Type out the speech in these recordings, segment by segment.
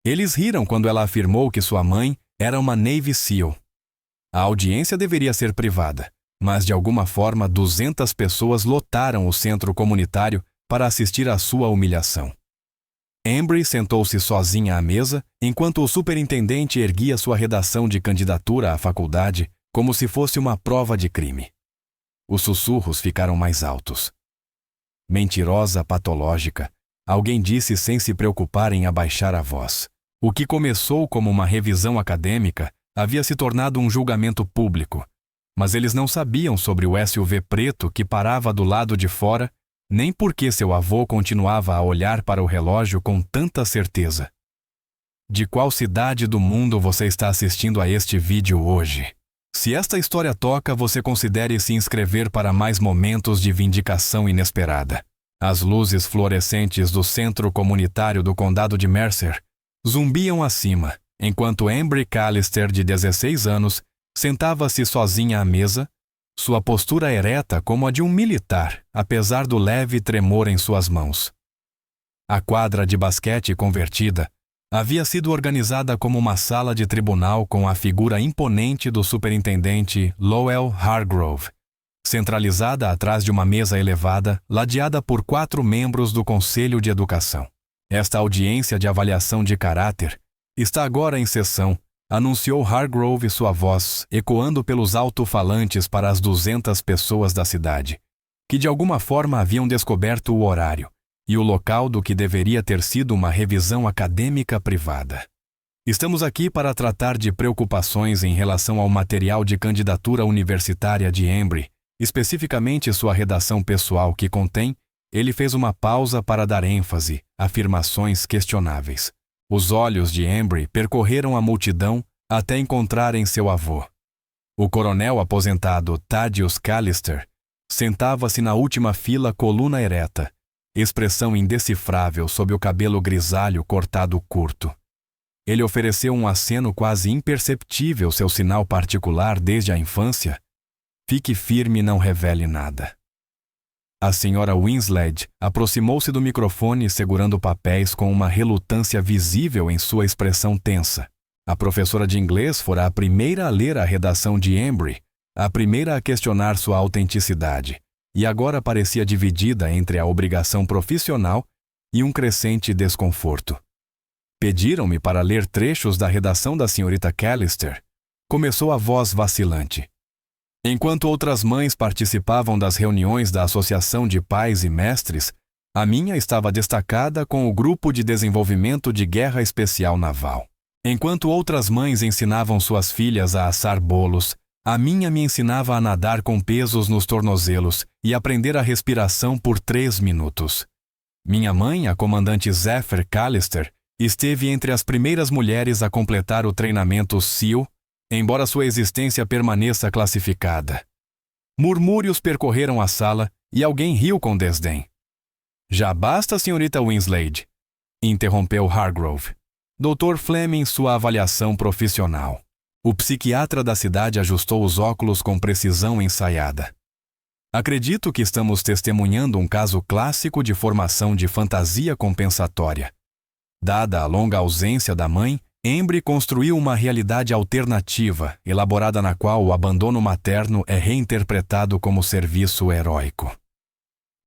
Eles riram quando ela afirmou que sua mãe era uma Navy SEAL. A audiência deveria ser privada, mas de alguma forma 200 pessoas lotaram o centro comunitário para assistir à sua humilhação. Embry sentou-se sozinha à mesa enquanto o superintendente erguia sua redação de candidatura à faculdade como se fosse uma prova de crime. Os sussurros ficaram mais altos. Mentirosa patológica, alguém disse sem se preocupar em abaixar a voz. O que começou como uma revisão acadêmica havia se tornado um julgamento público, mas eles não sabiam sobre o SUV preto que parava do lado de fora, nem por que seu avô continuava a olhar para o relógio com tanta certeza. De qual cidade do mundo você está assistindo a este vídeo hoje? Se esta história toca, você considere se inscrever para mais momentos de vindicação inesperada. As luzes fluorescentes do centro comunitário do condado de Mercer zumbiam acima, enquanto Embry Callister, de 16 anos, sentava-se sozinha à mesa, sua postura ereta como a de um militar, apesar do leve tremor em suas mãos. A quadra de basquete convertida havia sido organizada como uma sala de tribunal com a figura imponente do superintendente Lowell Hargrove, centralizada atrás de uma mesa elevada, ladeada por 4 membros do Conselho de Educação. Esta audiência de avaliação de caráter está agora em sessão, anunciou Hargrove, sua voz ecoando pelos alto-falantes para as 200 pessoas da cidade, que de alguma forma haviam descoberto o horário e o local do que deveria ter sido uma revisão acadêmica privada. Estamos aqui para tratar de preocupações em relação ao material de candidatura universitária de Embry, especificamente sua redação pessoal que contém. Ele fez uma pausa para dar ênfase, afirmações questionáveis. Os olhos de Embry percorreram a multidão até encontrarem seu avô. O coronel aposentado Thaddeus Callister sentava-se na última fila, coluna ereta, expressão indecifrável sob o cabelo grisalho cortado curto. Ele ofereceu um aceno quase imperceptível, seu sinal particular desde a infância. Fique firme e não revele nada. A senhora Winslade aproximou-se do microfone segurando papéis com uma relutância visível em sua expressão tensa. A professora de inglês fora a primeira a ler a redação de Embry, a primeira a questionar sua autenticidade, e agora parecia dividida entre a obrigação profissional e um crescente desconforto. Pediram-me para ler trechos da redação da senhorita Callister, começou a voz vacilante. Enquanto outras mães participavam das reuniões da Associação de Pais e Mestres, a minha estava destacada com o Grupo de Desenvolvimento de Guerra Especial Naval. Enquanto outras mães ensinavam suas filhas a assar bolos, a minha me ensinava a nadar com pesos nos tornozelos e aprender a respiração por 3 minutos. Minha mãe, a comandante Zephyr Callister, esteve entre as primeiras mulheres a completar o treinamento SEAL, embora sua existência permaneça classificada. Murmúrios percorreram a sala e alguém riu com desdém. Já basta, senhorita Winslade, interrompeu Hargrove. Dr. Fleming, sua avaliação profissional. O psiquiatra da cidade ajustou os óculos com precisão ensaiada. Acredito que estamos testemunhando um caso clássico de formação de fantasia compensatória. Dada a longa ausência da mãe, Embry construiu uma realidade alternativa, elaborada na qual o abandono materno é reinterpretado como serviço heróico.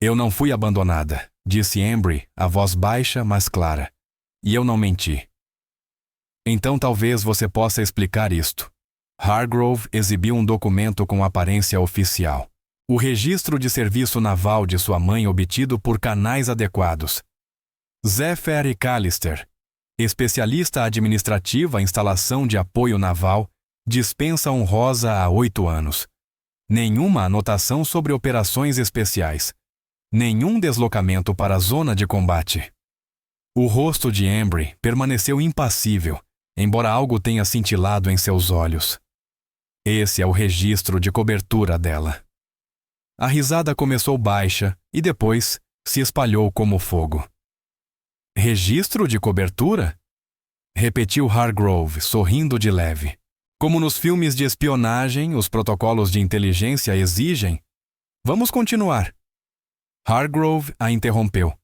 Eu não fui abandonada, disse Embry, a voz baixa, mas clara. E eu não menti. Então talvez você possa explicar isto. Hargrove exibiu um documento com aparência oficial. O registro de serviço naval de sua mãe obtido por canais adequados. Zephyr Callister, especialista administrativa em instalação de apoio naval, dispensa honrosa há 8 anos. Nenhuma anotação sobre operações especiais. Nenhum deslocamento para a zona de combate. O rosto de Embry permaneceu impassível, embora algo tenha cintilado em seus olhos. Esse é o registro de cobertura dela. A risada começou baixa e depois se espalhou como fogo. Registro de cobertura? Repetiu Hargrove, sorrindo de leve. Como nos filmes de espionagem, os protocolos de inteligência exigem. Vamos continuar. Hargrove a interrompeu.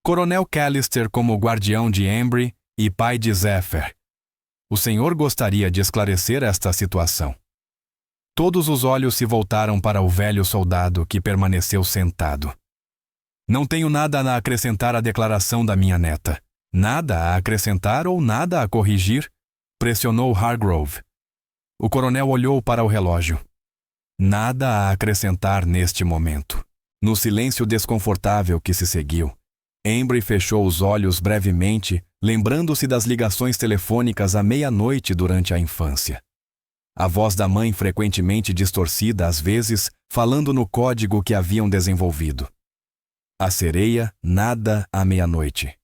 Coronel Callister, como guardião de Embry, e pai de Zephyr. O Senhor gostaria de esclarecer esta situação. Todos os olhos se voltaram para o velho soldado que permaneceu sentado. Não tenho nada a acrescentar à declaração da minha neta. Nada a acrescentar ou nada a corrigir? Pressionou Hargrove. O coronel olhou para o relógio. Nada a acrescentar neste momento. No silêncio desconfortável que se seguiu, Embry fechou os olhos brevemente, lembrando-se das ligações telefônicas à meia-noite durante a infância. A voz da mãe frequentemente distorcida às vezes, falando no código que haviam desenvolvido. A sereia nada à meia-noite.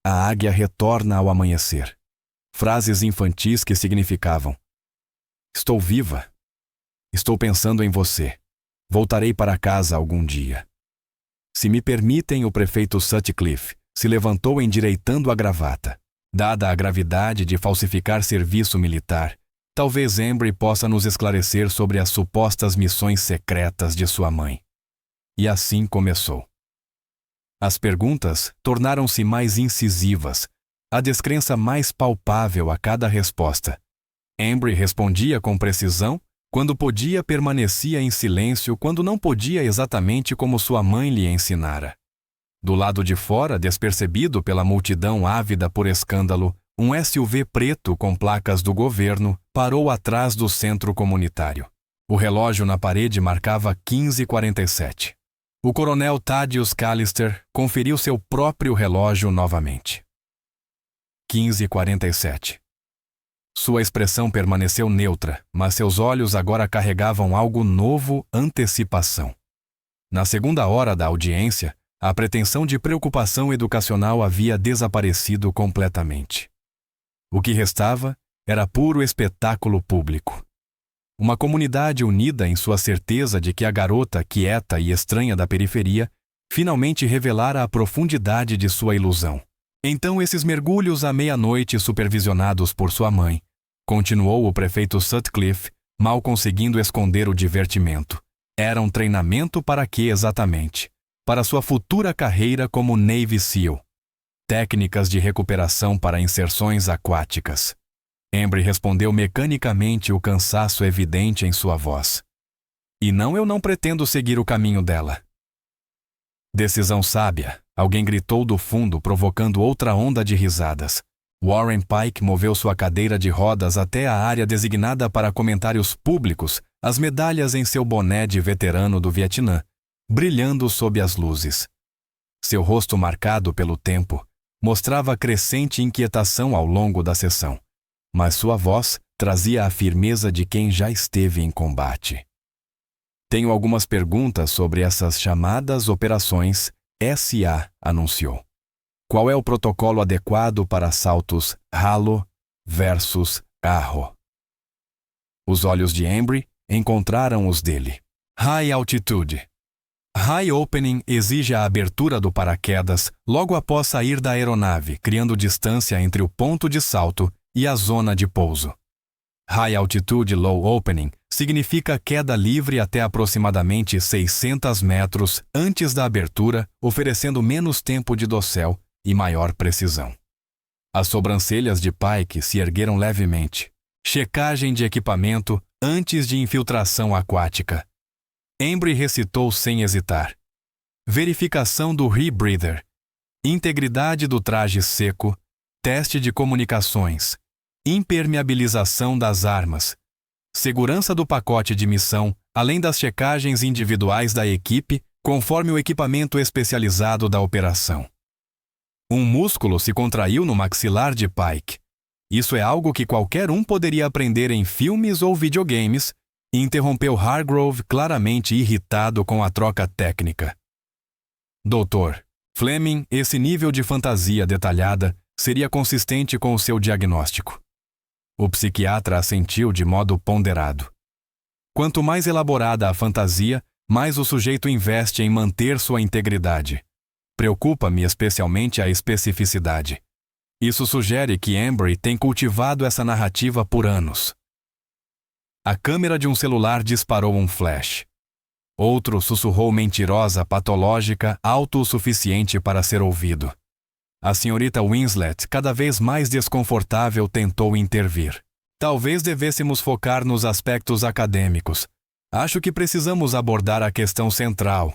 A águia retorna ao amanhecer. Frases infantis que significavam: estou viva. Estou pensando em você. Voltarei para casa algum dia. Se me permitem, o prefeito Sutcliffe se levantou endireitando a gravata. Dada a gravidade de falsificar serviço militar, talvez Embry possa nos esclarecer sobre as supostas missões secretas de sua mãe. E assim começou. As perguntas tornaram-se mais incisivas, a descrença mais palpável a cada resposta. Embry respondia com precisão, quando podia permanecia em silêncio, quando não podia exatamente como sua mãe lhe ensinara. Do lado de fora, despercebido pela multidão ávida por escândalo, um SUV preto com placas do governo parou atrás do centro comunitário. O relógio na parede marcava 15h47. O coronel Thaddeus Callister conferiu seu próprio relógio novamente. 15h47. Sua expressão permaneceu neutra, mas seus olhos agora carregavam algo novo, antecipação. Na segunda hora da audiência, a pretensão de preocupação educacional havia desaparecido completamente. O que restava era puro espetáculo público. Uma comunidade unida em sua certeza de que a garota quieta e estranha da periferia finalmente revelara a profundidade de sua ilusão. Então esses mergulhos à meia-noite supervisionados por sua mãe, continuou o prefeito Sutcliffe, mal conseguindo esconder o divertimento. Eram treinamento para quê exatamente? Para sua futura carreira como Navy SEAL. Técnicas de recuperação para inserções aquáticas. Embry respondeu mecanicamente, o cansaço evidente em sua voz. E não, eu não pretendo seguir o caminho dela. Decisão sábia, alguém gritou do fundo, provocando outra onda de risadas. Warren Pike moveu sua cadeira de rodas até a área designada para comentários públicos, as medalhas em seu boné de veterano do Vietnã, brilhando sob as luzes. Seu rosto marcado pelo tempo mostrava crescente inquietação ao longo da sessão, mas sua voz trazia a firmeza de quem já esteve em combate. Tenho algumas perguntas sobre essas chamadas operações SA, anunciou. Qual é o protocolo adequado para assaltos Halo versus Arrow? Os olhos de Embry encontraram os dele. High Altitude. High Opening exige a abertura do paraquedas logo após sair da aeronave, criando distância entre o ponto de salto e a zona de pouso. High Altitude Low Opening significa queda livre até aproximadamente 600 metros antes da abertura, oferecendo menos tempo de dossel e maior precisão. As sobrancelhas de Pike se ergueram levemente. Checagem de equipamento antes de infiltração aquática. Embry recitou sem hesitar. Verificação do rebreather. Integridade do traje seco. Teste de comunicações. Impermeabilização das armas. Segurança do pacote de missão, além das checagens individuais da equipe, conforme o equipamento especializado da operação. Um músculo se contraiu no maxilar de Pike. Isso é algo que qualquer um poderia aprender em filmes ou videogames, interrompeu Hargrove, claramente irritado com a troca técnica. Doutor Fleming, esse nível de fantasia detalhada seria consistente com o seu diagnóstico. O psiquiatra assentiu de modo ponderado. Quanto mais elaborada a fantasia, mais o sujeito investe em manter sua integridade. Preocupa-me especialmente a especificidade. Isso sugere que Embry tem cultivado essa narrativa por anos. A câmera de um celular disparou um flash. Outro sussurrou mentirosa, patológica, alto o suficiente para ser ouvido. A senhorita Winslet, cada vez mais desconfortável, tentou intervir. Talvez devêssemos focar nos aspectos acadêmicos. Acho que precisamos abordar a questão central.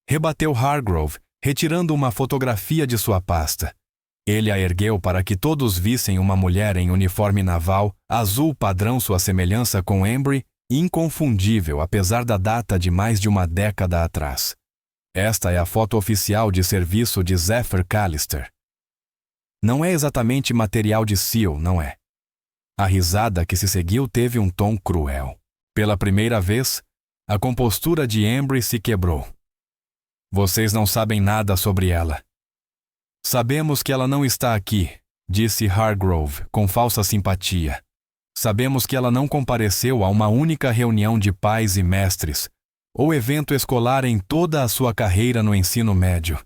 Rebateu Hargrove, retirando uma fotografia de sua pasta. Ele a ergueu para que todos vissem uma mulher em uniforme naval, azul padrão, sua semelhança com Embry, inconfundível apesar da data de mais de uma década atrás. Esta é a foto oficial de serviço de Zephyr Callister. Não é exatamente material de Seal, não é? A risada que se seguiu teve um tom cruel. Pela primeira vez, a compostura de Embry se quebrou. Vocês não sabem nada sobre ela. Sabemos que ela não está aqui, disse Hargrove, com falsa simpatia. Sabemos que ela não compareceu a uma única reunião de pais e mestres, ou evento escolar em toda a sua carreira no ensino médio.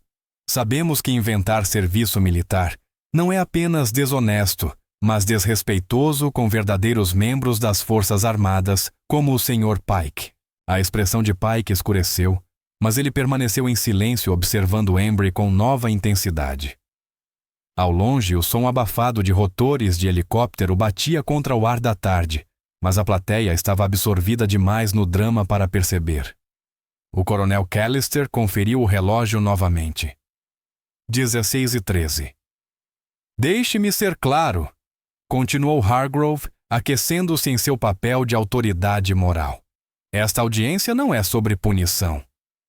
Sabemos que inventar serviço militar não é apenas desonesto, mas desrespeitoso com verdadeiros membros das Forças Armadas, como o Sr. Pike. A expressão de Pike escureceu, mas ele permaneceu em silêncio observando Embry com nova intensidade. Ao longe, o som abafado de rotores de helicóptero batia contra o ar da tarde, mas a plateia estava absorvida demais no drama para perceber. O coronel Callister conferiu o relógio novamente. 16h13. Deixe-me ser claro, continuou Hargrove, aquecendo-se em seu papel de autoridade moral. Esta audiência não é sobre punição.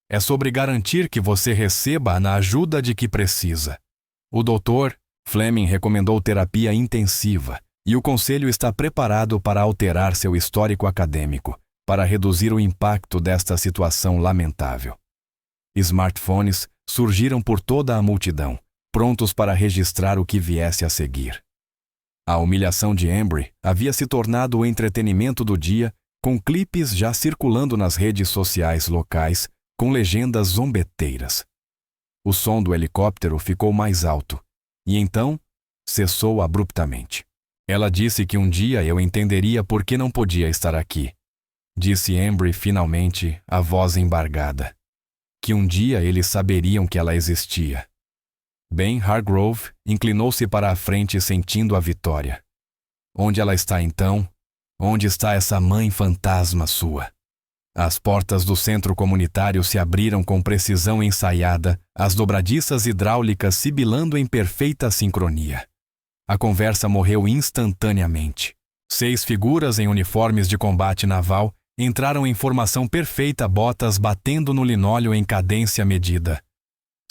É sobre garantir que você receba a ajuda de que precisa. O Dr. Fleming recomendou terapia intensiva e o conselho está preparado para alterar seu histórico acadêmico, para reduzir o impacto desta situação lamentável. Smartphones surgiram por toda a multidão, prontos para registrar o que viesse a seguir. A humilhação de Embry havia se tornado o entretenimento do dia, com clipes já circulando nas redes sociais locais, com legendas zombeteiras. O som do helicóptero ficou mais alto, e então cessou abruptamente. Ela disse que um dia eu entenderia por que não podia estar aqui. Disse Embry finalmente, a voz embargada. Que um dia eles saberiam que ela existia. Ben Hargrove inclinou-se para a frente sentindo a vitória. Onde ela está então? Onde está essa mãe fantasma sua? As portas do centro comunitário se abriram com precisão ensaiada, as dobradiças hidráulicas sibilando em perfeita sincronia. A conversa morreu instantaneamente. 6 figuras em uniformes de combate naval entraram em formação perfeita, botas batendo no linóleo em cadência medida.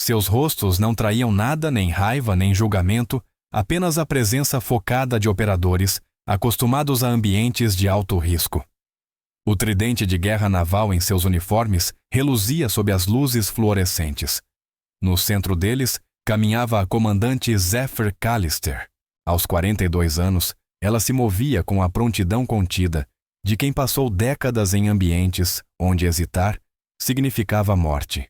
Seus rostos não traíam nada, nem raiva, nem julgamento, apenas a presença focada de operadores, acostumados a ambientes de alto risco. O tridente de guerra naval em seus uniformes reluzia sob as luzes fluorescentes. No centro deles, caminhava a comandante Zephyr Callister. Aos 42 anos, ela se movia com a prontidão contida de quem passou décadas em ambientes onde hesitar significava morte.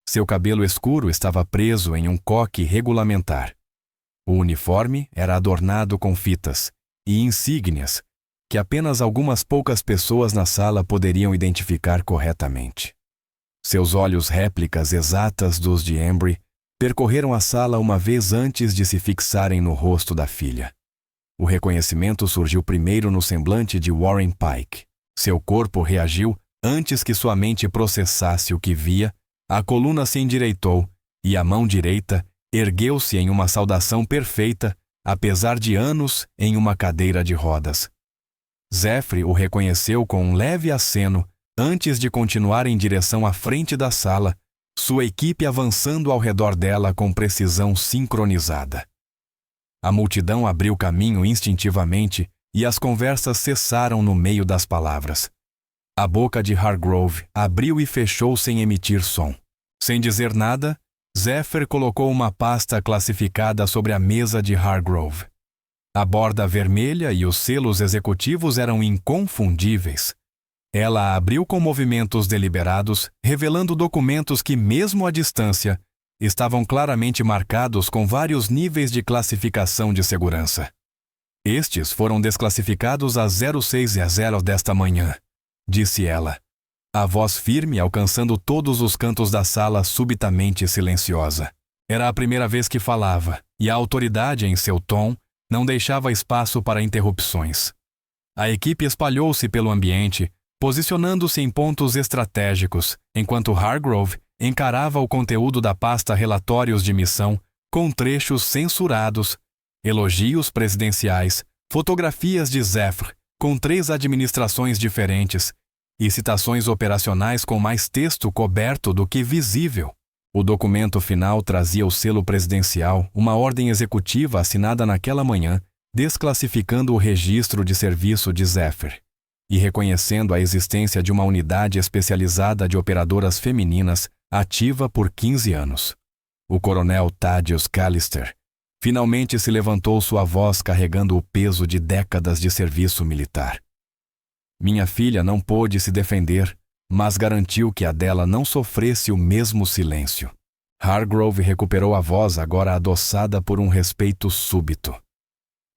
Seu cabelo escuro estava preso em um coque regulamentar. O uniforme era adornado com fitas e insígnias que apenas algumas poucas pessoas na sala poderiam identificar corretamente. Seus olhos, réplicas exatas dos de Embry, percorreram a sala uma vez antes de se fixarem no rosto da filha. O reconhecimento surgiu primeiro no semblante de Warren Pike. Seu corpo reagiu antes que sua mente processasse o que via. A coluna se endireitou e a mão direita ergueu-se em uma saudação perfeita, apesar de anos em uma cadeira de rodas. Zephyr o reconheceu com um leve aceno antes de continuar em direção à frente da sala, sua equipe avançando ao redor dela com precisão sincronizada. A multidão abriu caminho instintivamente e as conversas cessaram no meio das palavras. A boca de Hargrove abriu e fechou sem emitir som. Sem dizer nada, Zephyr colocou uma pasta classificada sobre a mesa de Hargrove. A borda vermelha e os selos executivos eram inconfundíveis. Ela a abriu com movimentos deliberados, revelando documentos que, mesmo à distância, estavam claramente marcados com vários níveis de classificação de segurança. Estes foram desclassificados às 06h desta manhã, disse ela, a voz firme alcançando todos os cantos da sala subitamente silenciosa. Era a primeira vez que falava, e a autoridade em seu tom não deixava espaço para interrupções. A equipe espalhou-se pelo ambiente, posicionando-se em pontos estratégicos, enquanto Hargrove encarava o conteúdo da pasta Relatórios de Missão com trechos censurados, elogios presidenciais, fotografias de Zephyr com 3 administrações diferentes e citações operacionais com mais texto coberto do que visível. O documento final trazia o selo presidencial, uma ordem executiva assinada naquela manhã, desclassificando o registro de serviço de Zephyr e reconhecendo a existência de uma unidade especializada de operadoras femininas ativa por 15 anos. O coronel Thaddeus Callister finalmente se levantou, sua voz carregando o peso de décadas de serviço militar. Minha filha não pôde se defender, mas garantiu que a dela não sofresse o mesmo silêncio. Hargrove recuperou a voz, agora adoçada por um respeito súbito.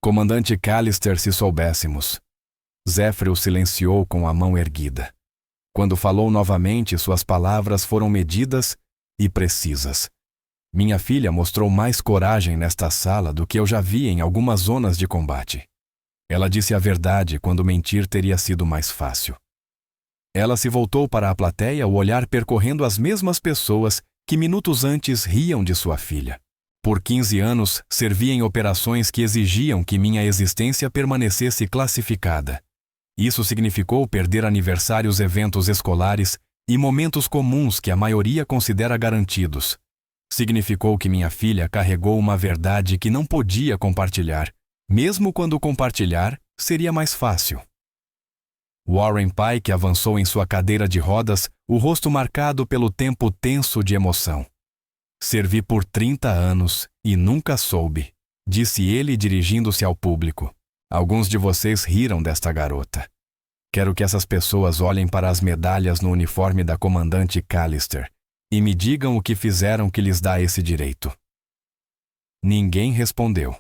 Comandante Callister, se soubéssemos. Zephyr o silenciou com a mão erguida. Quando falou novamente, suas palavras foram medidas e precisas. Minha filha mostrou mais coragem nesta sala do que eu já vi em algumas zonas de combate. Ela disse a verdade quando mentir teria sido mais fácil. Ela se voltou para a plateia, o olhar percorrendo as mesmas pessoas que minutos antes riam de sua filha. Por 15 anos, servi em operações que exigiam que minha existência permanecesse classificada. Isso significou perder aniversários, eventos escolares e momentos comuns que a maioria considera garantidos. Significou que minha filha carregou uma verdade que não podia compartilhar, mesmo quando compartilhar seria mais fácil. Warren Pike avançou em sua cadeira de rodas, o rosto marcado pelo tempo tenso de emoção. Servi por 30 anos e nunca soube, disse ele dirigindo-se ao público. Alguns de vocês riram desta garota. Quero que essas pessoas olhem para as medalhas no uniforme da comandante Callister e me digam o que fizeram que lhes dá esse direito. Ninguém respondeu.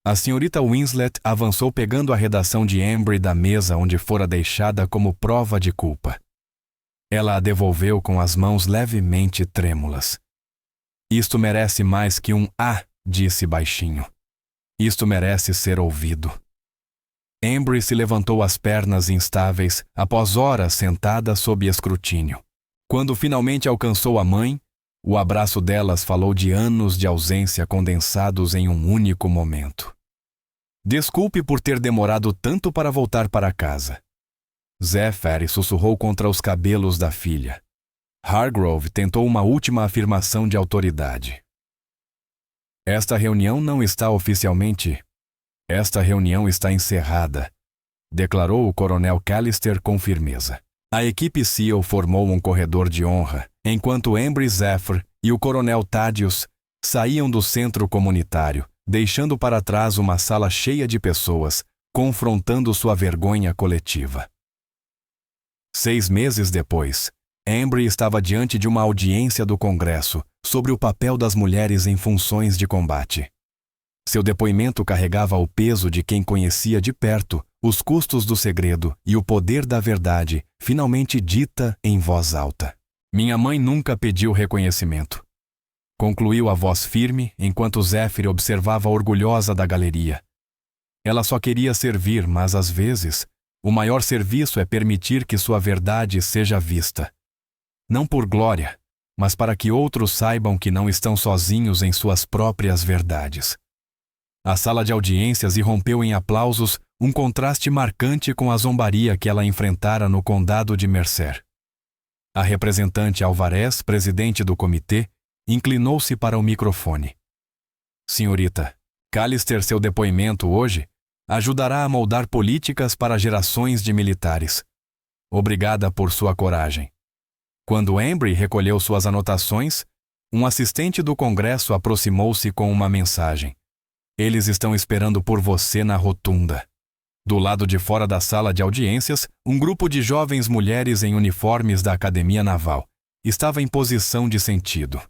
A senhorita Winslet avançou pegando a redação de Embry da mesa onde fora deixada como prova de culpa. Ela a devolveu com as mãos levemente trêmulas. Isto merece mais que um "ah", disse baixinho. Isto merece ser ouvido. Embry se levantou as pernas instáveis após horas sentada sob escrutínio. Quando finalmente alcançou a mãe, o abraço delas falou de anos de ausência condensados em um único momento. Desculpe por ter demorado tanto para voltar para casa. Zephyr sussurrou contra os cabelos da filha. Hargrove tentou uma última afirmação de autoridade. Esta reunião está encerrada, declarou o coronel Callister com firmeza. A equipe SEAL formou um corredor de honra, enquanto Embry Zephyr e o coronel Thaddeus saíam do centro comunitário, deixando para trás uma sala cheia de pessoas, confrontando sua vergonha coletiva. 6 meses depois, Embry estava diante de uma audiência do Congresso sobre o papel das mulheres em funções de combate. Seu depoimento carregava o peso de quem conhecia de perto os custos do segredo e o poder da verdade, finalmente dita em voz alta. Minha mãe nunca pediu reconhecimento. Concluiu a voz firme enquanto Zephyr observava orgulhosa da galeria. Ela só queria servir, mas às vezes, o maior serviço é permitir que sua verdade seja vista. Não por glória, mas para que outros saibam que não estão sozinhos em suas próprias verdades. A sala de audiências irrompeu em aplausos, um contraste marcante com a zombaria que ela enfrentara no condado de Mercer. A representante Alvarez, presidente do comitê, inclinou-se para o microfone. Senhorita, Callister, seu depoimento hoje ajudará a moldar políticas para gerações de militares. Obrigada por sua coragem. Quando Embry recolheu suas anotações, um assistente do Congresso aproximou-se com uma mensagem. Eles estão esperando por você na rotunda. Do lado de fora da sala de audiências, um grupo de jovens mulheres em uniformes da Academia Naval estava em posição de sentido.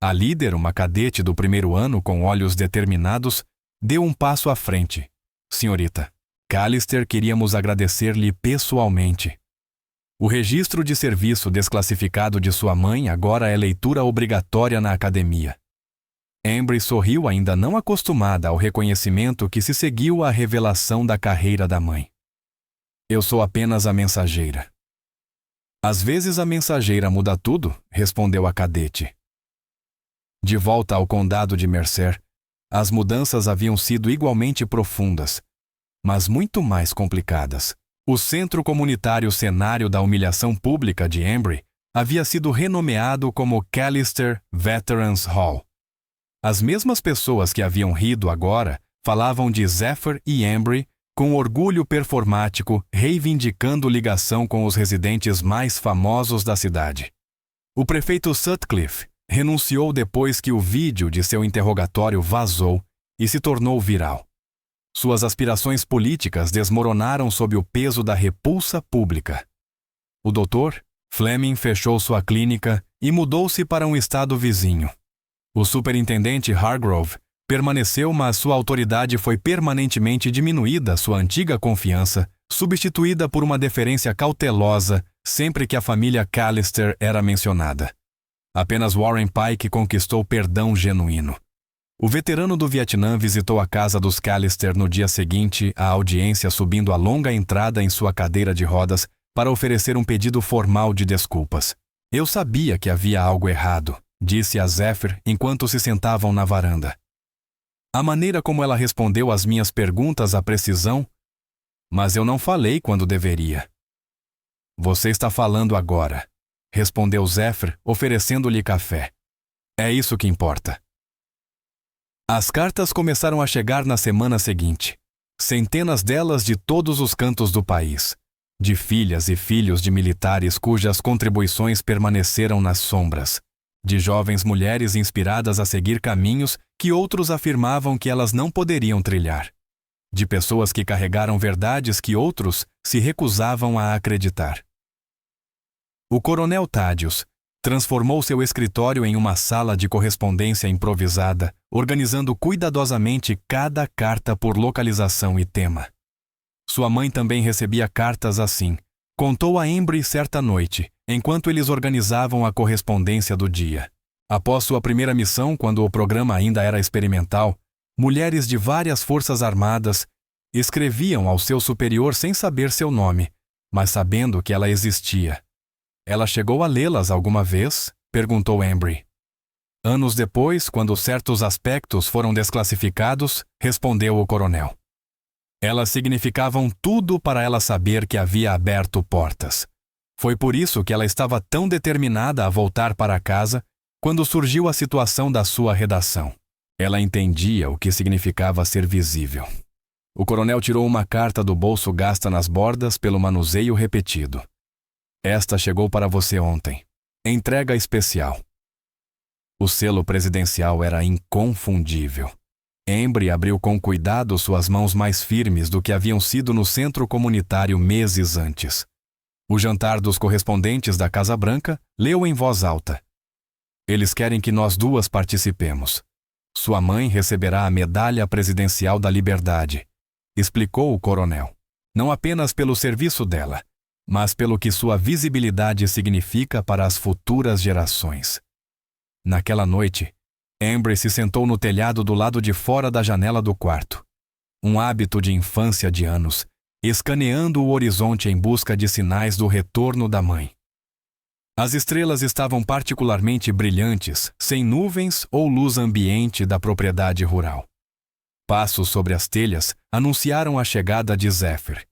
A líder, uma cadete do primeiro ano com olhos determinados, deu um passo à frente. Senhorita, Callister, queríamos agradecer-lhe pessoalmente. O registro de serviço desclassificado de sua mãe agora é leitura obrigatória na academia. Embry sorriu, ainda não acostumada ao reconhecimento que se seguiu à revelação da carreira da mãe. Eu sou apenas a mensageira. Às vezes a mensageira muda tudo, respondeu a cadete. De volta ao condado de Mercer, as mudanças haviam sido igualmente profundas, mas muito mais complicadas. O centro comunitário cenário da humilhação pública de Embry havia sido renomeado como Callister Veterans Hall. As mesmas pessoas que haviam rido agora falavam de Zephyr e Embry com orgulho performático, reivindicando ligação com os residentes mais famosos da cidade. O prefeito Sutcliffe renunciou depois que o vídeo de seu interrogatório vazou e se tornou viral. Suas aspirações políticas desmoronaram sob o peso da repulsa pública. O Dr. Fleming fechou sua clínica e mudou-se para um estado vizinho. O superintendente Hargrove permaneceu, mas sua autoridade foi permanentemente diminuída, sua antiga confiança substituída por uma deferência cautelosa sempre que a família Callister era mencionada. Apenas Warren Pike conquistou perdão genuíno. O veterano do Vietnã visitou a casa dos Callister no dia seguinte à audiência, subindo a longa entrada em sua cadeira de rodas para oferecer um pedido formal de desculpas. Eu sabia que havia algo errado, disse a Zephyr enquanto se sentavam na varanda. A maneira como ela respondeu às minhas perguntas, a precisão, mas eu não falei quando deveria. Você está falando agora, respondeu Zephyr, oferecendo-lhe café. É isso que importa. As cartas começaram a chegar na semana seguinte. Centenas delas de todos os cantos do país. De filhas e filhos de militares cujas contribuições permaneceram nas sombras. De jovens mulheres inspiradas a seguir caminhos que outros afirmavam que elas não poderiam trilhar. De pessoas que carregaram verdades que outros se recusavam a acreditar. O coronel Thaddeus transformou seu escritório em uma sala de correspondência improvisada, organizando cuidadosamente cada carta por localização e tema. Sua mãe também recebia cartas assim. Contou a Embry certa noite, enquanto eles organizavam a correspondência do dia. Após sua primeira missão, quando o programa ainda era experimental, mulheres de várias forças armadas escreviam ao seu superior sem saber seu nome, mas sabendo que ela existia. Ela chegou a lê-las alguma vez? Perguntou Embry. Anos depois, quando certos aspectos foram desclassificados, respondeu o coronel. Elas significavam tudo para ela saber que havia aberto portas. Foi por isso que ela estava tão determinada a voltar para casa quando surgiu a situação da sua redação. Ela entendia o que significava ser visível. O coronel tirou uma carta do bolso gasta nas bordas pelo manuseio repetido. Esta chegou para você ontem. Entrega especial. O selo presidencial era inconfundível. Embry abriu com cuidado suas mãos mais firmes do que haviam sido no centro comunitário meses antes. O jantar dos correspondentes da Casa Branca leu em voz alta. Eles querem que nós duas participemos. Sua mãe receberá a Medalha Presidencial da Liberdade, explicou o coronel. Não apenas pelo serviço dela, mas pelo que sua visibilidade significa para as futuras gerações. Naquela noite, Embry se sentou no telhado do lado de fora da janela do quarto. Um hábito de infância de anos, escaneando o horizonte em busca de sinais do retorno da mãe. As estrelas estavam particularmente brilhantes, sem nuvens ou luz ambiente da propriedade rural. Passos sobre as telhas anunciaram a chegada de Zephyr.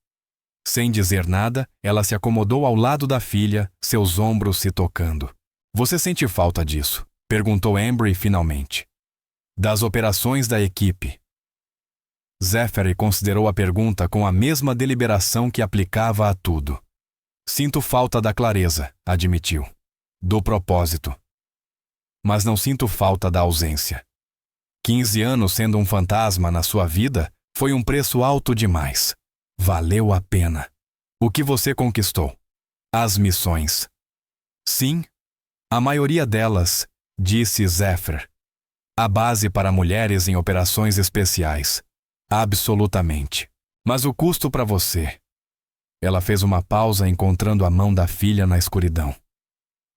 Sem dizer nada, ela se acomodou ao lado da filha, seus ombros se tocando. Você sente falta disso? Perguntou Embry finalmente. Das operações da equipe. Zephyr considerou a pergunta com a mesma deliberação que aplicava a tudo. Sinto falta da clareza, admitiu. Do propósito. Mas não sinto falta da ausência. 15 anos sendo um fantasma na sua vida foi um preço alto demais. Valeu a pena. O que você conquistou? As missões. Sim, a maioria delas, disse Zephyr. A base para mulheres em operações especiais. Absolutamente. Mas o custo para você? Ela fez uma pausa, encontrando a mão da filha na escuridão.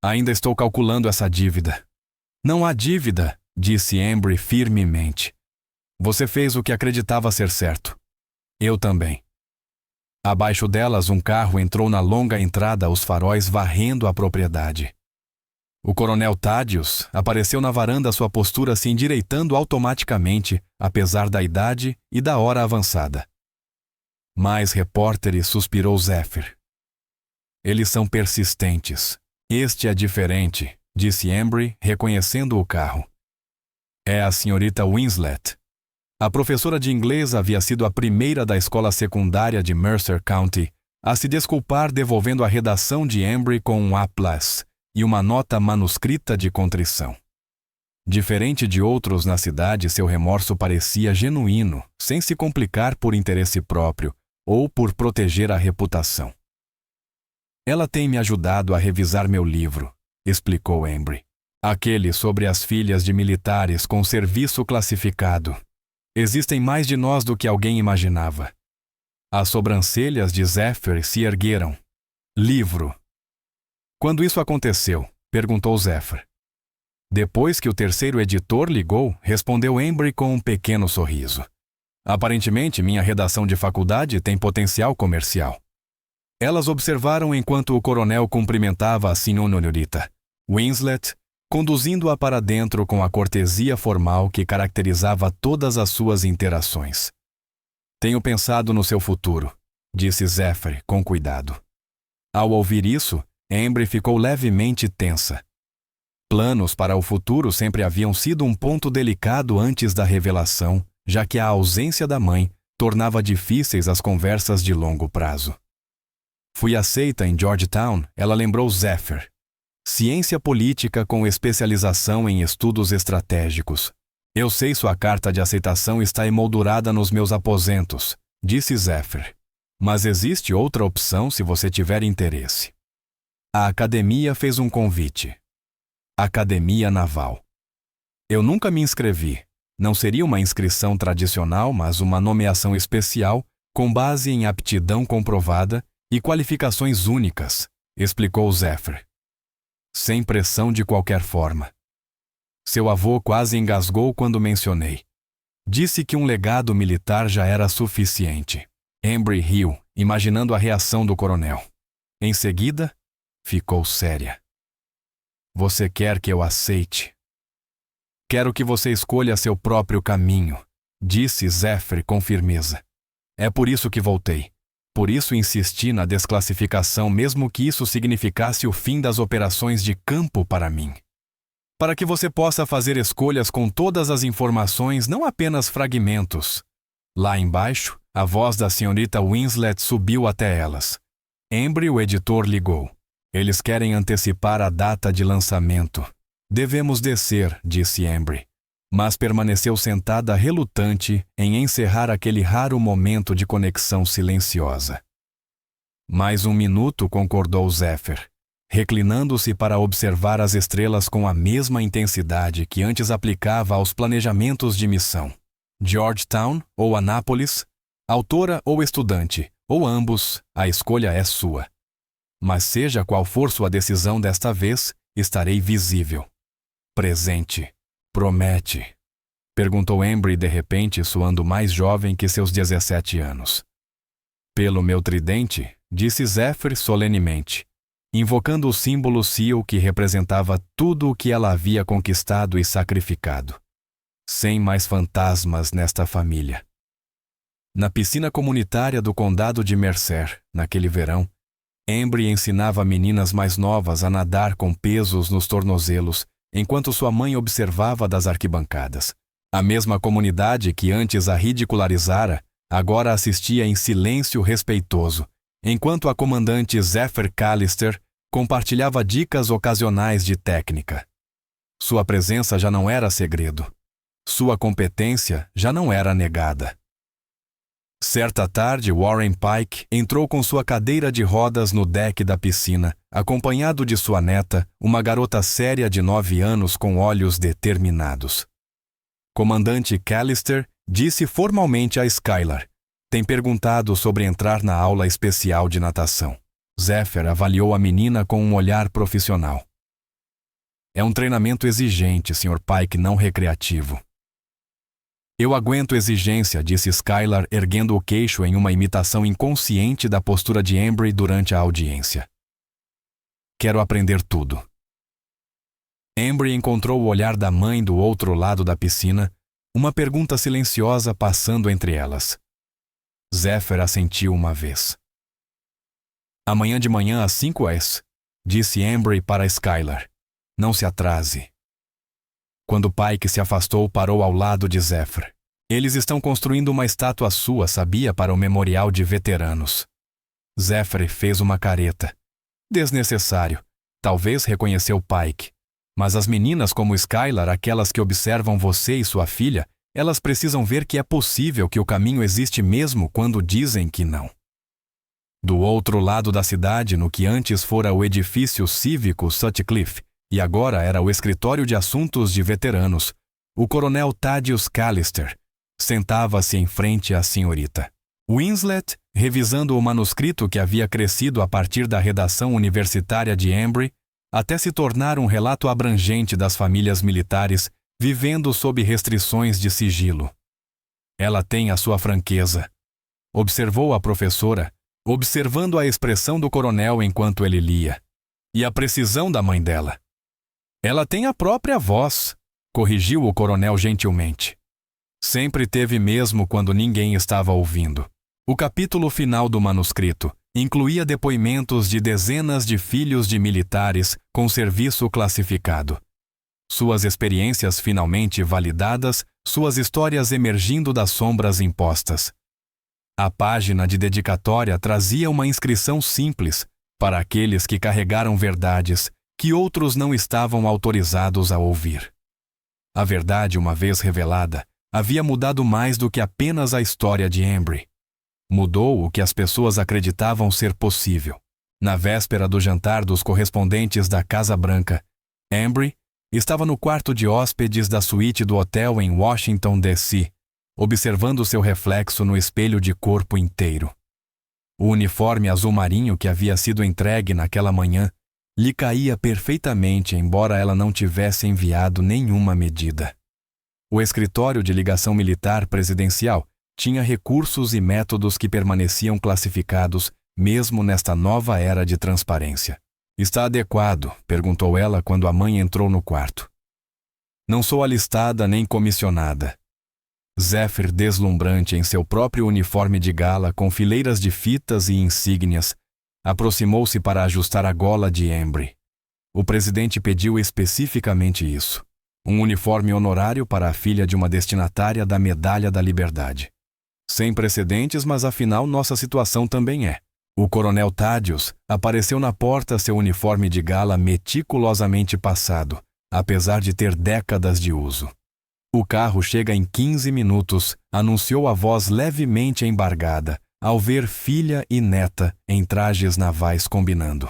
Ainda estou calculando essa dívida. Não há dívida, disse Embry firmemente. Você fez o que acreditava ser certo. Eu também. Abaixo delas, um carro entrou na longa entrada, os faróis varrendo a propriedade. O coronel Thaddeus apareceu na varanda, sua postura se endireitando automaticamente, apesar da idade e da hora avançada. Mais repórteres, suspirou Zephyr. Eles são persistentes. Este é diferente, disse Embry, reconhecendo o carro. É a senhorita Winslet. A professora de inglês havia sido a primeira da escola secundária de Mercer County a se desculpar, devolvendo a redação de Embry com um A+ e uma nota manuscrita de contrição. Diferente de outros na cidade, seu remorso parecia genuíno, sem se complicar por interesse próprio ou por proteger a reputação. Ela tem me ajudado a revisar meu livro, explicou Embry. Aquele sobre as filhas de militares com serviço classificado. Existem mais de nós do que alguém imaginava. As sobrancelhas de Zephyr se ergueram. Livro. Quando isso aconteceu? Perguntou Zephyr. Depois que o terceiro editor ligou, respondeu Embry com um pequeno sorriso. Aparentemente, minha redação de faculdade tem potencial comercial. Elas observaram enquanto o coronel cumprimentava a senhorita Winslet, conduzindo-a para dentro com a cortesia formal que caracterizava todas as suas interações. Tenho pensado no seu futuro, disse Zephyr com cuidado. Ao ouvir isso, Embry ficou levemente tensa. Planos para o futuro sempre haviam sido um ponto delicado antes da revelação, já que a ausência da mãe tornava difíceis as conversas de longo prazo. Fui aceita em Georgetown, ela lembrou Zephyr. Ciência política com especialização em estudos estratégicos. Eu sei sua carta de aceitação está emoldurada nos meus aposentos, disse Zephyr. Mas existe outra opção se você tiver interesse. A academia fez um convite. Academia Naval. Eu nunca me inscrevi. Não seria uma inscrição tradicional, mas uma nomeação especial, com base em aptidão comprovada e qualificações únicas, explicou Zephyr. Sem pressão de qualquer forma. Seu avô quase engasgou quando mencionei. Disse que um legado militar já era suficiente. Embry riu, imaginando a reação do coronel. Em seguida, ficou séria. Você quer que eu aceite? Quero que você escolha seu próprio caminho, disse Zephyr com firmeza. É por isso que voltei. Por isso insisti na desclassificação, mesmo que isso significasse o fim das operações de campo para mim. Para que você possa fazer escolhas com todas as informações, não apenas fragmentos. Lá embaixo, a voz da senhorita Winslet subiu até elas. Embry, o editor, ligou. Eles querem antecipar a data de lançamento. Devemos descer, disse Embry, mas permaneceu sentada relutante em encerrar aquele raro momento de conexão silenciosa. Mais um minuto, concordou Zephyr, reclinando-se para observar as estrelas com a mesma intensidade que antes aplicava aos planejamentos de missão. Georgetown ou Anápolis, autora ou estudante, ou ambos, a escolha é sua. Mas seja qual for sua decisão desta vez, estarei visível. Presente. Promete? Perguntou Embry de repente, soando mais jovem que seus 17 anos. Pelo meu tridente, disse Zephyr solenemente, invocando o símbolo Seal que representava tudo o que ela havia conquistado e sacrificado. Sem mais fantasmas nesta família. Na piscina comunitária do condado de Mercer, naquele verão, Embry ensinava meninas mais novas a nadar com pesos nos tornozelos, enquanto sua mãe observava das arquibancadas. A mesma comunidade que antes a ridicularizara, agora assistia em silêncio respeitoso, enquanto a comandante Zephyr Callister compartilhava dicas ocasionais de técnica. Sua presença já não era segredo. Sua competência já não era negada. Certa tarde, Warren Pike entrou com sua cadeira de rodas no deck da piscina, acompanhado de sua neta, uma garota séria de 9 anos com olhos determinados. Comandante Callister disse formalmente a Skylar. Tem perguntado sobre entrar na aula especial de natação. Zephyr avaliou a menina com um olhar profissional. É um treinamento exigente, Sr. Pike, não recreativo. Eu aguento exigência, disse Skylar, erguendo o queixo em uma imitação inconsciente da postura de Embry durante a audiência. Quero aprender tudo. Embry encontrou o olhar da mãe do outro lado da piscina, uma pergunta silenciosa passando entre elas. Zephyr assentiu uma vez. Amanhã de manhã às 5h, disse Embry para Skylar. Não se atrase. Quando Pike se afastou, parou ao lado de Zephyr. Eles estão construindo uma estátua sua, sabia, para o memorial de veteranos. Zephyr fez uma careta. Desnecessário. Talvez reconheceu Pike. Mas as meninas como Skylar, aquelas que observam você e sua filha, elas precisam ver que é possível, que o caminho existe mesmo quando dizem que não. Do outro lado da cidade, no que antes fora o edifício cívico Sutcliffe, e agora era o escritório de assuntos de veteranos, o coronel Thaddeus Callister sentava-se em frente à senhorita Winslet, revisando o manuscrito que havia crescido a partir da redação universitária de Embry, até se tornar um relato abrangente das famílias militares vivendo sob restrições de sigilo. Ela tem a sua franqueza, observou a professora, observando a expressão do coronel enquanto ele lia, e a precisão da mãe dela. Ela tem a própria voz, corrigiu o coronel gentilmente. Sempre teve mesmo quando ninguém estava ouvindo. O capítulo final do manuscrito incluía depoimentos de dezenas de filhos de militares com serviço classificado. Suas experiências finalmente validadas, suas histórias emergindo das sombras impostas. A página de dedicatória trazia uma inscrição simples para aqueles que carregaram verdades que outros não estavam autorizados a ouvir. A verdade, uma vez revelada, havia mudado mais do que apenas a história de Embry. Mudou o que as pessoas acreditavam ser possível. Na véspera do jantar dos correspondentes da Casa Branca, Embry estava no quarto de hóspedes da suíte do hotel em Washington, D.C., observando seu reflexo no espelho de corpo inteiro. O uniforme azul marinho que havia sido entregue naquela manhã lhe caía perfeitamente, embora ela não tivesse enviado nenhuma medida. O escritório de ligação militar presidencial tinha recursos e métodos que permaneciam classificados mesmo nesta nova era de transparência. Está adequado? Perguntou ela quando a mãe entrou no quarto. Não sou alistada nem comissionada. Zephyr, deslumbrante em seu próprio uniforme de gala com fileiras de fitas e insígnias, aproximou-se para ajustar a gola de Embry. O presidente pediu especificamente isso. Um uniforme honorário para a filha de uma destinatária da Medalha da Liberdade. Sem precedentes, mas afinal nossa situação também é. O coronel Thaddeus apareceu na porta, seu uniforme de gala meticulosamente passado, apesar de ter décadas de uso. O carro chega em 15 minutos, anunciou a voz levemente embargada, ao ver filha e neta em trajes navais combinando.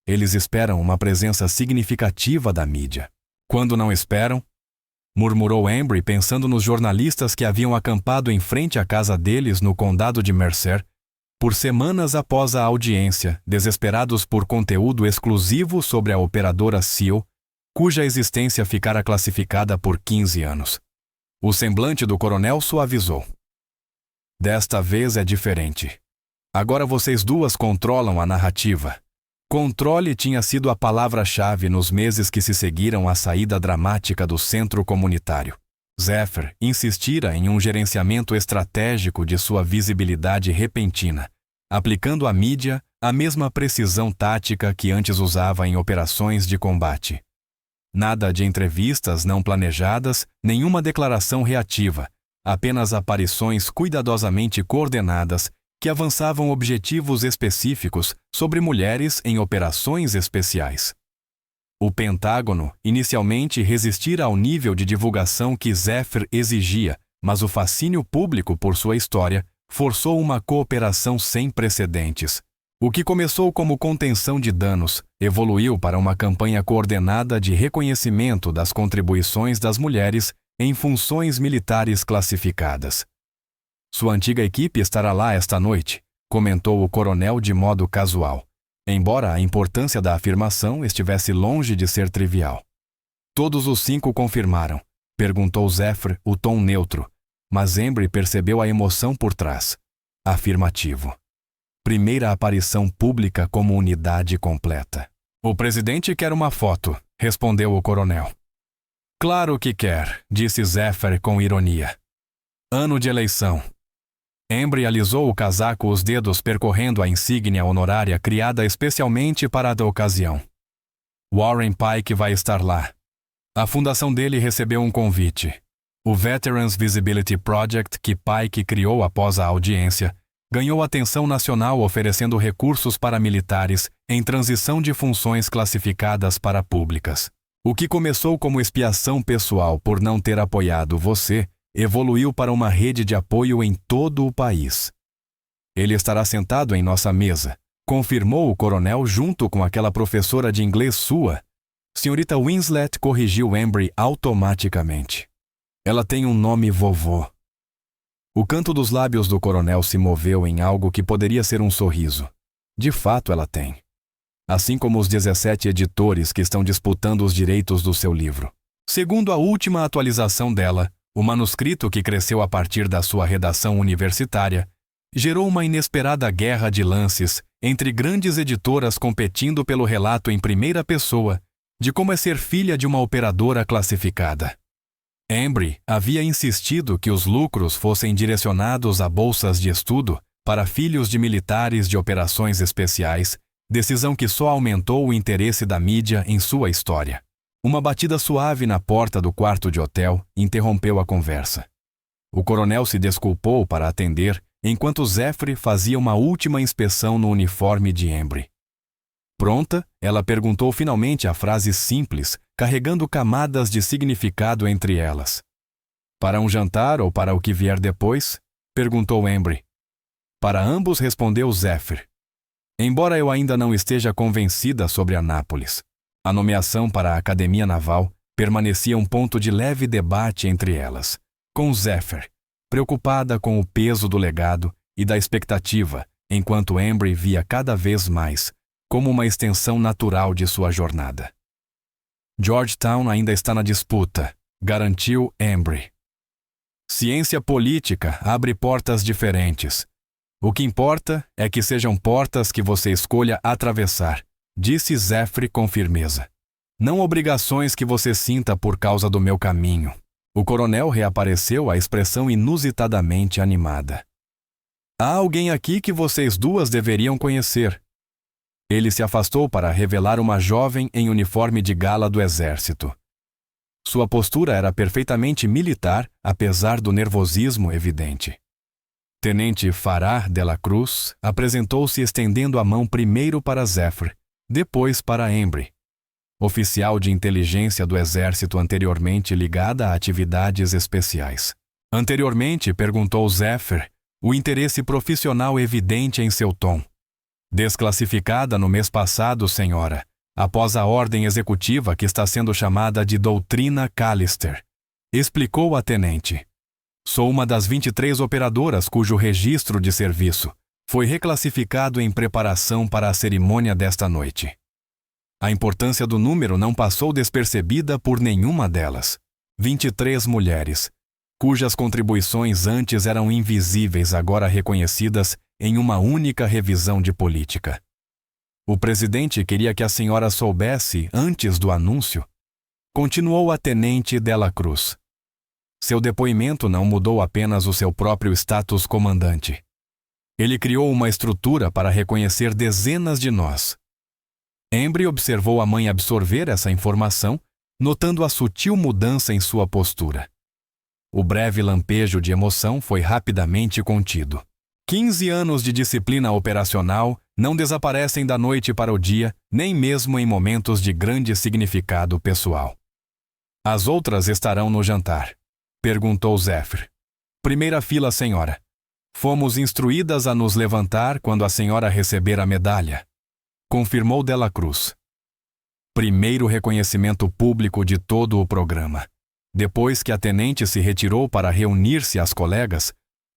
Eles esperam uma presença significativa da mídia. Quando não esperam? Murmurou Embry, pensando nos jornalistas que haviam acampado em frente à casa deles no condado de Mercer, por semanas após a audiência, desesperados por conteúdo exclusivo sobre a operadora SEAL, cuja existência ficara classificada por 15 anos. O semblante do coronel suavizou. Desta vez é diferente. Agora vocês duas controlam a narrativa. Controle tinha sido a palavra-chave nos meses que se seguiram à saída dramática do centro comunitário. Zephyr insistira em um gerenciamento estratégico de sua visibilidade repentina, aplicando à mídia a mesma precisão tática que antes usava em operações de combate. Nada de entrevistas não planejadas, nenhuma declaração reativa, apenas aparições cuidadosamente coordenadas que avançavam objetivos específicos sobre mulheres em operações especiais. O Pentágono inicialmente resistira ao nível de divulgação que Zephyr exigia, mas o fascínio público por sua história forçou uma cooperação sem precedentes. O que começou como contenção de danos evoluiu para uma campanha coordenada de reconhecimento das contribuições das mulheres em funções militares classificadas. Sua antiga equipe estará lá esta noite, comentou o coronel de modo casual, embora a importância da afirmação estivesse longe de ser trivial. Todos os 5 confirmaram, perguntou Zephyr, o tom neutro, mas Embry percebeu a emoção por trás. Afirmativo. Primeira aparição pública como unidade completa. O presidente quer uma foto, respondeu o coronel. Claro que quer, disse Zephyr com ironia. Ano de eleição. Embry alisou o casaco os dedos percorrendo a insígnia honorária criada especialmente para a ocasião. Warren Pike vai estar lá. A fundação dele recebeu um convite. O Veterans Visibility Project que Pike criou após a audiência ganhou atenção nacional oferecendo recursos para militares em transição de funções classificadas para públicas. O que começou como expiação pessoal por não ter apoiado você evoluiu para uma rede de apoio em todo o país. Ele estará sentado em nossa mesa, confirmou o coronel junto com aquela professora de inglês sua. Senhorita Winslet corrigiu Embry automaticamente. Ela tem um nome vovô. O canto dos lábios do coronel se moveu em algo que poderia ser um sorriso. De fato ela tem. Assim como os 17 editores que estão disputando os direitos do seu livro. Segundo a última atualização dela, o manuscrito que cresceu a partir da sua redação universitária gerou uma inesperada guerra de lances entre grandes editoras competindo pelo relato em primeira pessoa de como é ser filha de uma operadora classificada. Embry havia insistido que os lucros fossem direcionados a bolsas de estudo para filhos de militares de operações especiais, decisão que só aumentou o interesse da mídia em sua história. Uma batida suave na porta do quarto de hotel interrompeu a conversa. O coronel se desculpou para atender, enquanto Zephyr fazia uma última inspeção no uniforme de Embry. Pronta, ela perguntou finalmente a frase simples, carregando camadas de significado entre elas. Para um jantar ou para o que vier depois? Perguntou Embry. Para ambos, respondeu Zephyr. Embora eu ainda não esteja convencida sobre Anápolis, a nomeação para a Academia Naval permanecia um ponto de leve debate entre elas, com Zephyr, preocupada com o peso do legado e da expectativa, enquanto Embry via cada vez mais como uma extensão natural de sua jornada. Georgetown ainda está na disputa, garantiu Embry. Ciência política abre portas diferentes. O que importa é que sejam portas que você escolha atravessar, disse Zephyr com firmeza. Não obrigações que você sinta por causa do meu caminho. O coronel reapareceu a expressão inusitadamente animada. Há alguém aqui que vocês duas deveriam conhecer. Ele se afastou para revelar uma jovem em uniforme de gala do exército. Sua postura era perfeitamente militar, apesar do nervosismo evidente. Tenente Farah de la Cruz apresentou-se estendendo a mão primeiro para Zephyr, depois para Embry. Oficial de inteligência do exército anteriormente ligada a atividades especiais. Anteriormente, perguntou Zephyr, o interesse profissional evidente em seu tom. Desclassificada no mês passado, senhora, após a ordem executiva que está sendo chamada de Doutrina Callister, explicou a tenente. Sou uma das 23 operadoras cujo registro de serviço foi reclassificado em preparação para a cerimônia desta noite. A importância do número não passou despercebida por nenhuma delas. 23 mulheres, cujas contribuições antes eram invisíveis, agora reconhecidas em uma única revisão de política. O presidente queria que a senhora soubesse antes do anúncio. Continuou a tenente de la Cruz. Seu depoimento não mudou apenas o seu próprio status comandante. Ele criou uma estrutura para reconhecer dezenas de nós. Embry observou a mãe absorver essa informação, notando a sutil mudança em sua postura. O breve lampejo de emoção foi rapidamente contido. 15 anos de disciplina operacional não desaparecem da noite para o dia, nem mesmo em momentos de grande significado pessoal. As outras estarão no jantar, perguntou Zephyr. Primeira fila, senhora. Fomos instruídas a nos levantar quando a senhora receber a medalha, confirmou de la Cruz. Primeiro reconhecimento público de todo o programa. Depois que a tenente se retirou para reunir-se às colegas,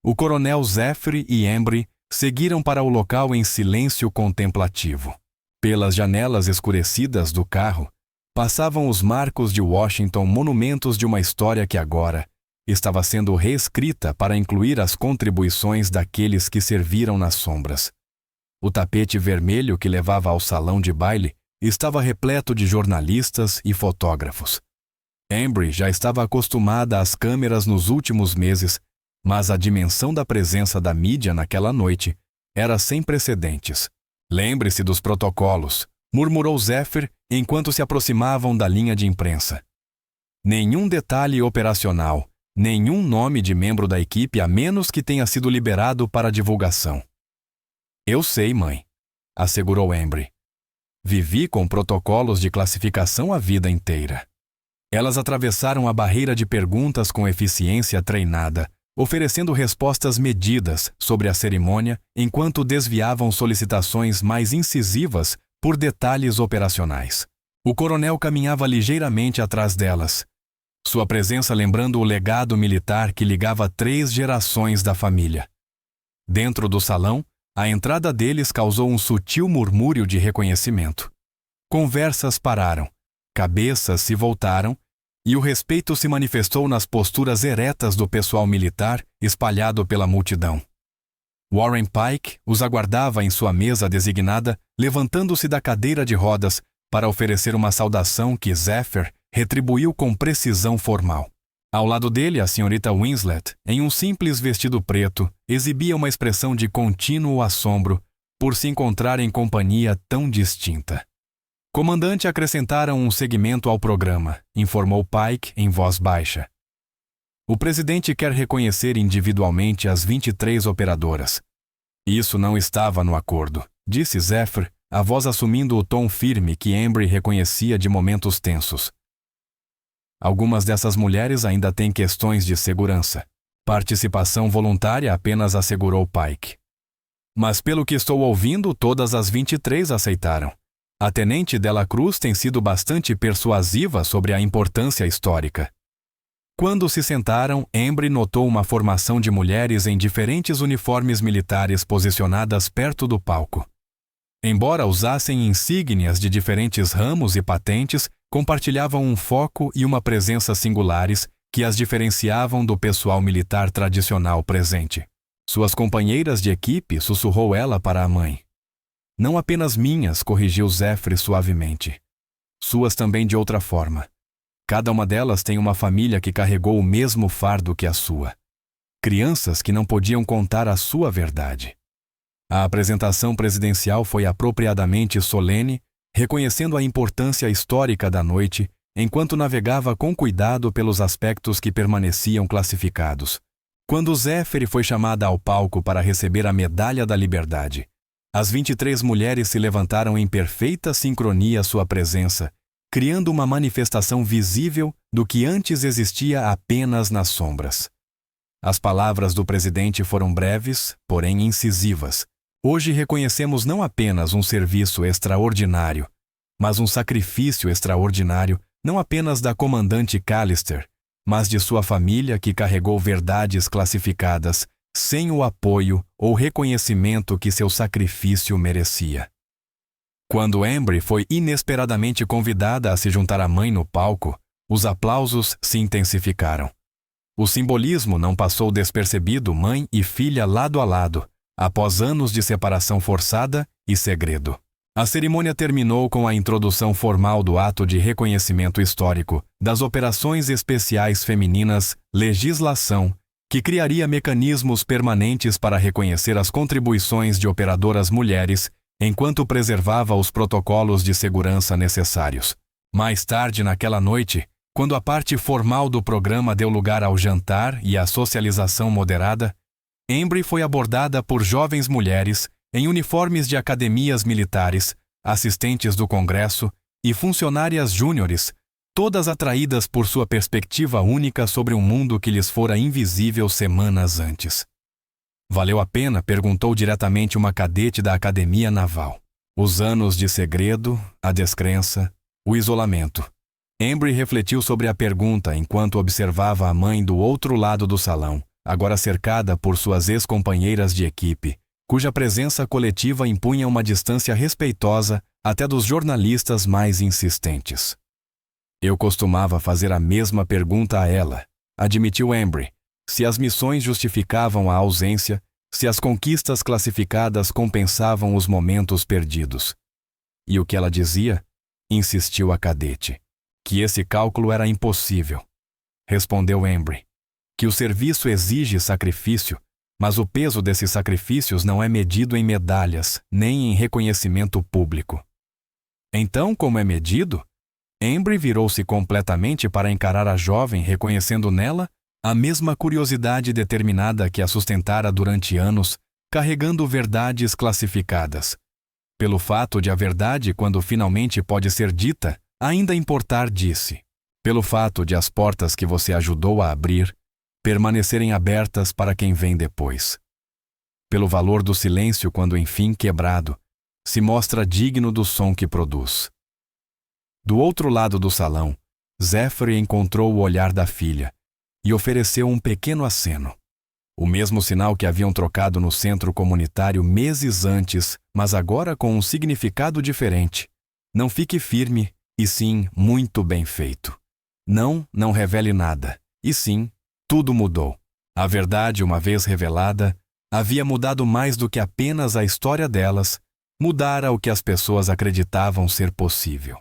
o coronel Zephyr e Embry seguiram para o local em silêncio contemplativo. Pelas janelas escurecidas do carro, passavam os marcos de Washington, monumentos de uma história que agora estava sendo reescrita para incluir as contribuições daqueles que serviram nas sombras. O tapete vermelho que levava ao salão de baile estava repleto de jornalistas e fotógrafos. Embry já estava acostumada às câmeras nos últimos meses, mas a dimensão da presença da mídia naquela noite era sem precedentes. "Lembre-se dos protocolos", murmurou Zephyr enquanto se aproximavam da linha de imprensa. "Nenhum detalhe operacional, nenhum nome de membro da equipe a menos que tenha sido liberado para divulgação." "Eu sei, mãe", assegurou Embry. "Vivi com protocolos de classificação a vida inteira." Elas atravessaram a barreira de perguntas com eficiência treinada, oferecendo respostas medidas sobre a cerimônia enquanto desviavam solicitações mais incisivas por detalhes operacionais. O coronel caminhava ligeiramente atrás delas, sua presença lembrando o legado militar que ligava 3 gerações da família. Dentro do salão, a entrada deles causou um sutil murmúrio de reconhecimento. Conversas pararam, cabeças se voltaram, e o respeito se manifestou nas posturas eretas do pessoal militar espalhado pela multidão. Warren Pike os aguardava em sua mesa designada, levantando-se da cadeira de rodas para oferecer uma saudação que Zephyr retribuiu com precisão formal. Ao lado dele, a senhorita Winslet, em um simples vestido preto, exibia uma expressão de contínuo assombro por se encontrar em companhia tão distinta. "Comandante, acrescentaram um segmento ao programa", informou Pike em voz baixa. "O presidente quer reconhecer individualmente as 23 operadoras." "Isso não estava no acordo", disse Zephyr, a voz assumindo o tom firme que Embry reconhecia de momentos tensos. "Algumas dessas mulheres ainda têm questões de segurança. Participação voluntária apenas", assegurou Pike. "Mas pelo que estou ouvindo, todas as 23 aceitaram. A tenente Dela Cruz tem sido bastante persuasiva sobre a importância histórica." Quando se sentaram, Embry notou uma formação de mulheres em diferentes uniformes militares posicionadas perto do palco. Embora usassem insígnias de diferentes ramos e patentes, compartilhavam um foco e uma presença singulares que as diferenciavam do pessoal militar tradicional presente. "Suas companheiras de equipe", sussurrou ela para a mãe. "Não apenas minhas", corrigiu Zephyr suavemente. "Suas também de outra forma. Cada uma delas tem uma família que carregou o mesmo fardo que a sua. Crianças que não podiam contar a sua verdade." A apresentação presidencial foi apropriadamente solene, reconhecendo a importância histórica da noite, enquanto navegava com cuidado pelos aspectos que permaneciam classificados. Quando Zephyr foi chamada ao palco para receber a Medalha da Liberdade, as 23 mulheres se levantaram em perfeita sincronia à sua presença, criando uma manifestação visível do que antes existia apenas nas sombras. As palavras do presidente foram breves, porém incisivas. "Hoje reconhecemos não apenas um serviço extraordinário, mas um sacrifício extraordinário, não apenas da comandante Callister, mas de sua família que carregou verdades classificadas, sem o apoio ou reconhecimento que seu sacrifício merecia." Quando Embry foi inesperadamente convidada a se juntar à mãe no palco, os aplausos se intensificaram. O simbolismo não passou despercebido, mãe e filha lado a lado, após anos de separação forçada e segredo. A cerimônia terminou com a introdução formal do ato de reconhecimento histórico das operações especiais femininas, legislação, que criaria mecanismos permanentes para reconhecer as contribuições de operadoras mulheres, enquanto preservava os protocolos de segurança necessários. Mais tarde naquela noite, quando a parte formal do programa deu lugar ao jantar e à socialização moderada, Embry foi abordada por jovens mulheres em uniformes de academias militares, assistentes do Congresso e funcionárias júniores, todas atraídas por sua perspectiva única sobre um mundo que lhes fora invisível semanas antes. "Valeu a pena?", perguntou diretamente uma cadete da Academia Naval. "Os anos de segredo, a descrença, o isolamento." Embry refletiu sobre a pergunta enquanto observava a mãe do outro lado do salão, agora cercada por suas ex-companheiras de equipe, cuja presença coletiva impunha uma distância respeitosa até dos jornalistas mais insistentes. Eu costumava fazer a mesma pergunta a ela, admitiu Embry, se as missões justificavam a ausência, se as conquistas classificadas compensavam os momentos perdidos. E o que ela dizia? Insistiu a cadete. Que esse cálculo era impossível. Respondeu Embry, que o serviço exige sacrifício, mas o peso desses sacrifícios não é medido em medalhas, nem em reconhecimento público. Então, como é medido? Embry virou-se completamente para encarar a jovem, reconhecendo nela a mesma curiosidade determinada que a sustentara durante anos, carregando verdades classificadas. Pelo fato de a verdade, quando finalmente pode ser dita, ainda importar, disse. Pelo fato de as portas que você ajudou a abrir permanecerem abertas para quem vem depois. Pelo valor do silêncio quando enfim quebrado, se mostra digno do som que produz. Do outro lado do salão, Zéfiro encontrou o olhar da filha e ofereceu um pequeno aceno. O mesmo sinal que haviam trocado no centro comunitário meses antes, mas agora com um significado diferente. Não fique firme, e sim muito bem feito. Não revele nada, e sim, tudo mudou. A verdade, uma vez revelada, havia mudado mais do que apenas a história delas, mudara o que as pessoas acreditavam ser possível.